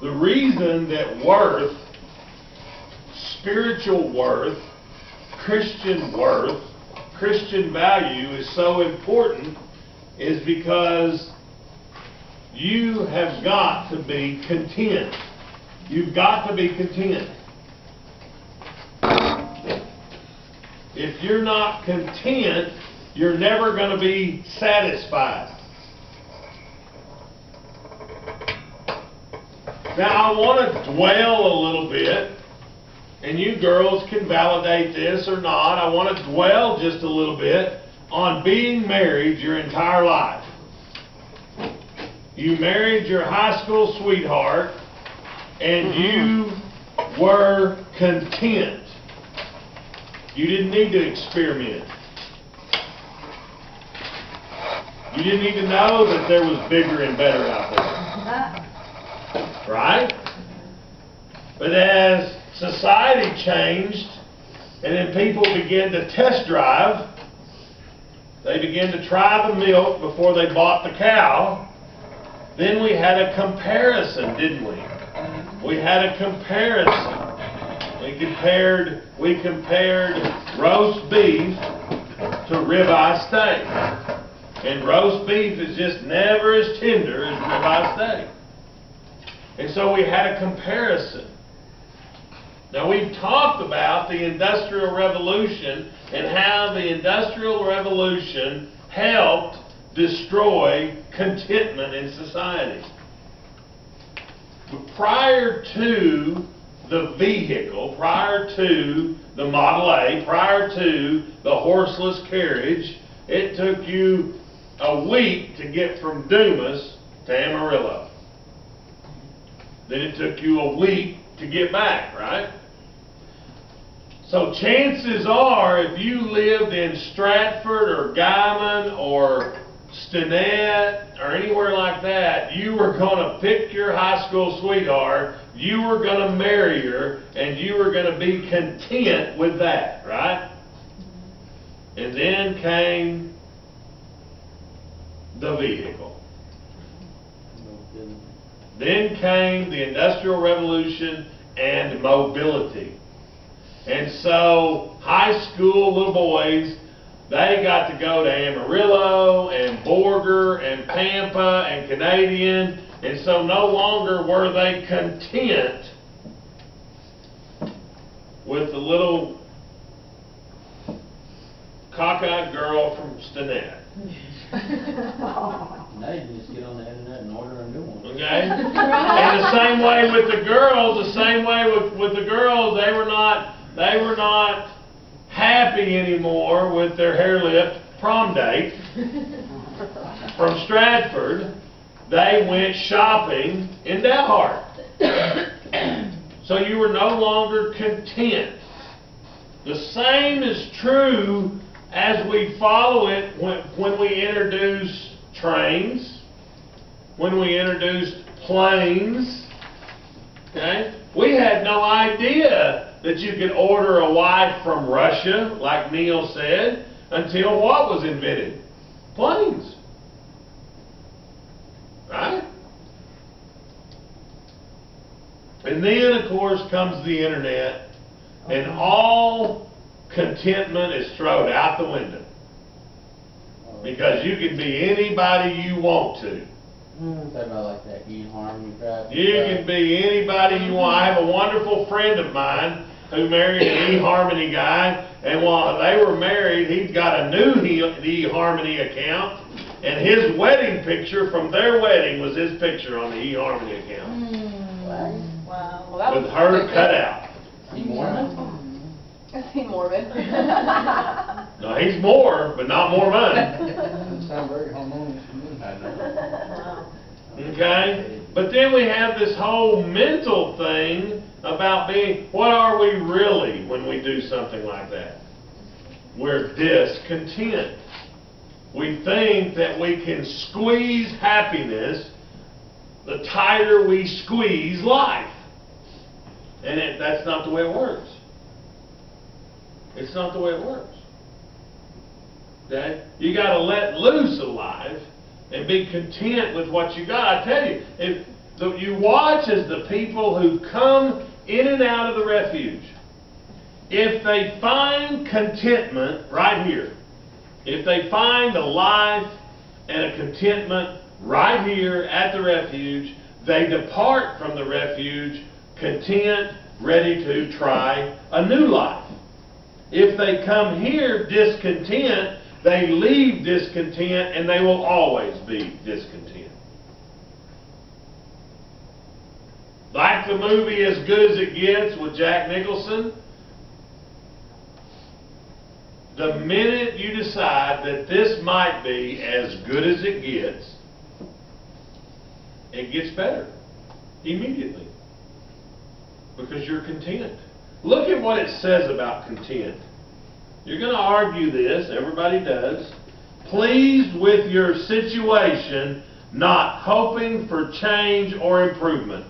The reason that worth, spiritual worth, Christian value is so important is because you have got to be content. You've got to be content. If you're not content, you're never going to be satisfied. Now I want to dwell a little bit, and you girls can validate this or not. I want to dwell just a little bit on being married your entire life. You married your high school sweetheart, and you were content. You didn't need to experiment. You didn't need to know that there was bigger and better out there. Right? But as society changed, and then people began to test drive, they began to try the milk before they bought the cow, then we had a comparison, didn't we? We had a comparison. We compared roast beef to ribeye steak. And roast beef is just never as tender as ribeye steak. And so we had a comparison. Now we've talked about the Industrial Revolution and how the Industrial Revolution helped destroy contentment in society. But prior to the vehicle, prior to the Model A, prior to the horseless carriage, it took you a week to get from Dumas to Amarillo. Then it took you a week to get back, right? So chances are, if you lived in Stratford or Guyman or Stinnett or anywhere like that, you were going to pick your high school sweetheart, you were going to marry her, and you were going to be content with that, right? And then came the vehicle. Then came the Industrial Revolution and mobility. And so high school little boys, they got to go to Amarillo and Borger and Pampa and Canadian, and so no longer were they content with the little cockeyed girl from Stinnett. Now you can just get on the internet and order a new one. Okay? And the same way with the girls, they were not happy anymore with their hair lift prom date from Stratford. They went shopping in Dalhart. So you were no longer content. The same is true as we follow it when we introduce trains, when we introduced planes. Okay? We had no idea that you could order a wife from Russia, like Neil said, until what was invented? Planes. Right? And then, of course, comes the internet, and all contentment is thrown out the window. Because you can be anybody you want to. Talk about like that eHarmony crap. You can be anybody you want. I have a wonderful friend of mine who married an eHarmony guy, and while they were married, he'd got a new eHarmony account, and his wedding picture from their wedding was his picture on the eHarmony account. Wow. Well, that with was her cut out. Is he Mormon? Is he Mormon? No, he's more, but not Mormon. Doesn't sound very harmonious to me. I know. Okay? But then we have this whole mental thing about being, what are we really when we do something like that? We're discontent. We think that we can squeeze happiness the tighter we squeeze life. And that's not the way it works. It's not the way it works. Okay? You got to let loose of life and be content with what you got. I tell you, if So you watch as the people who come in and out of the refuge, if they find contentment right here, if they find a life and a contentment right here at the refuge, they depart from the refuge content, ready to try a new life. If they come here discontent, they leave discontent, and they will always be discontent. Like the movie As Good as It Gets with Jack Nicholson, the minute you decide that this might be as good as it gets better immediately, because you're content. Look at what it says about content. You're going to argue this, everybody does. Pleased with your situation, not hoping for change or improvement.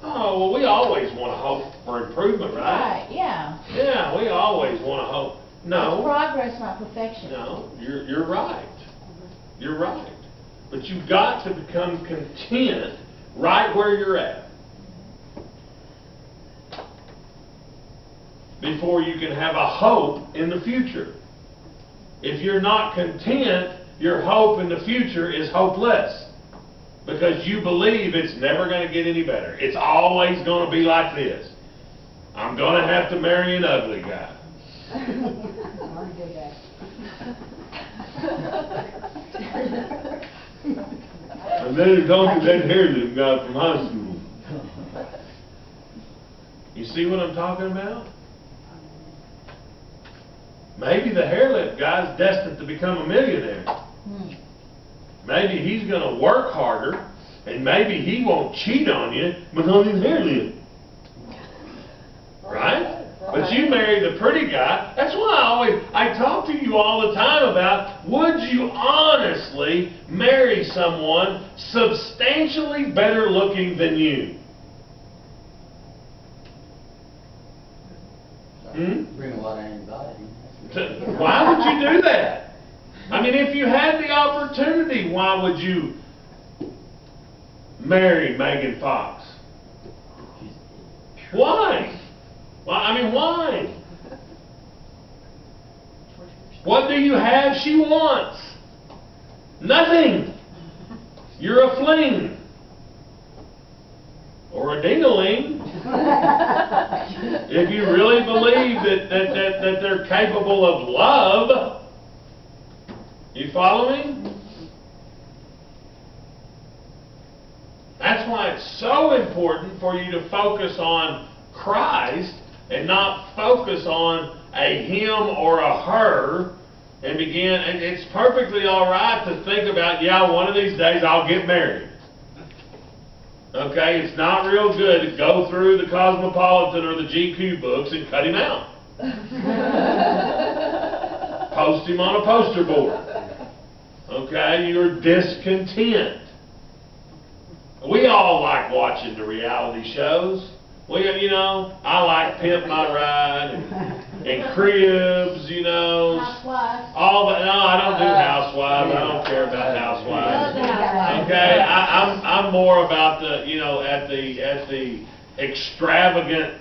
Oh, well, we always want to hope for improvement, right? Right, yeah. Yeah, we always want to hope. It's No. progress, not perfection. No, you're right. You're right. But you've got to become content right where you're at before you can have a hope in the future. If you're not content, your hope in the future is hopeless, because you believe it's never going to get any better. It's always going to be like this. I'm going to have to marry an ugly guy. And then it's only that hairlip guy from high school. You see what I'm talking about? Maybe the hairlip guy's destined to become a millionaire. Maybe he's going to work harder, and maybe he won't cheat on you because his hairlip. Right? But you marry the pretty guy. That's why I talk to you all the time about, would you honestly marry someone substantially better looking than you? Bring a lot of anxiety. Why would you do that? I mean, if you had the opportunity, why would you marry Megan Fox? Why? Well, I mean, why? What do you have she wants? Nothing. You're a fling. Or a ding-a-ling. If you really believe that they're capable of love. You follow me? That's why it's so important for you to focus on Christ and not focus on a him or a her, and begin, and it's perfectly all right to think about, yeah, one of these days I'll get married. Okay, it's not real good to go through the Cosmopolitan or the GQ books and cut him out. Post him on a poster board. Okay, you're discontent. We all like watching the reality shows. I like Pimp My Ride and Cribs, Housewives. all that. No, I don't do Housewives. I don't care about Housewives. Okay, I'm more about at the extravagant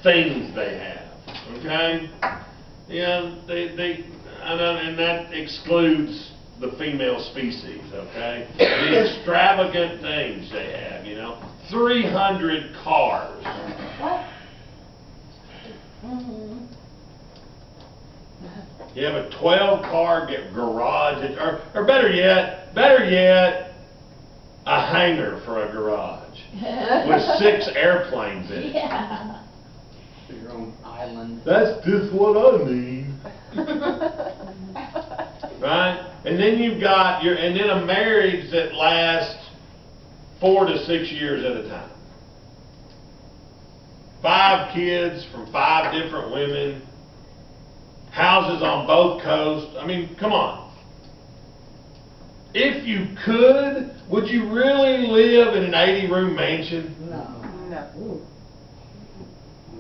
things they have. Okay, and that excludes the female species. Okay, the extravagant things they have. 300 cars. What? You have a 12-car garage, or better yet, a hangar for a garage with 6 airplanes in it. Yeah. Your own island. That's just what I need. Right? And then you've got a marriage that lasts 4 to 6 years at a time. 5 kids from 5 different women. Houses on both coasts. I mean, come on. If you could, would you really live in an 80-room mansion? No.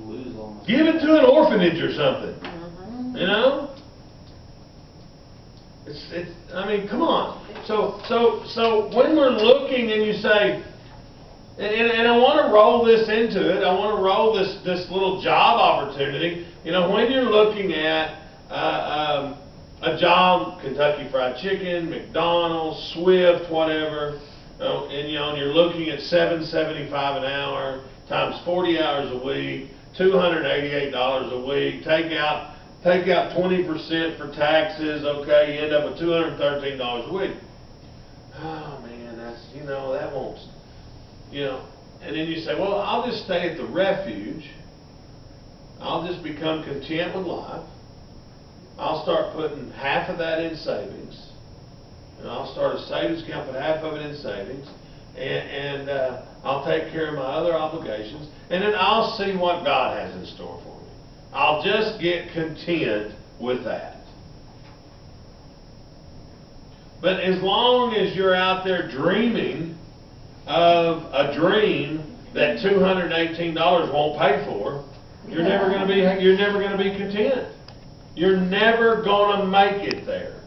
Lose almost. Give it to an orphanage or something. I mean, come on. So when we're looking and you say, And I want to roll this into it. I want to roll this little job opportunity. You know, when you're looking at a job, Kentucky Fried Chicken, McDonald's, Swift, whatever, and you're looking at $7.75 an hour times 40 hours a week, $288 a week. Take out 20% for taxes. Okay, you end up with $213 a week. Oh man, that won't. And then you say, well, I'll just stay at the refuge. I'll just become content with life. I'll start putting half of that in savings. And I'll start a savings account, put half of it in savings. And I'll take care of my other obligations. And then I'll see what God has in store for me. I'll just get content with that. But as long as you're out there dreaming of a dream that $218 won't pay for, you're never going to be content. You're never going to make it there.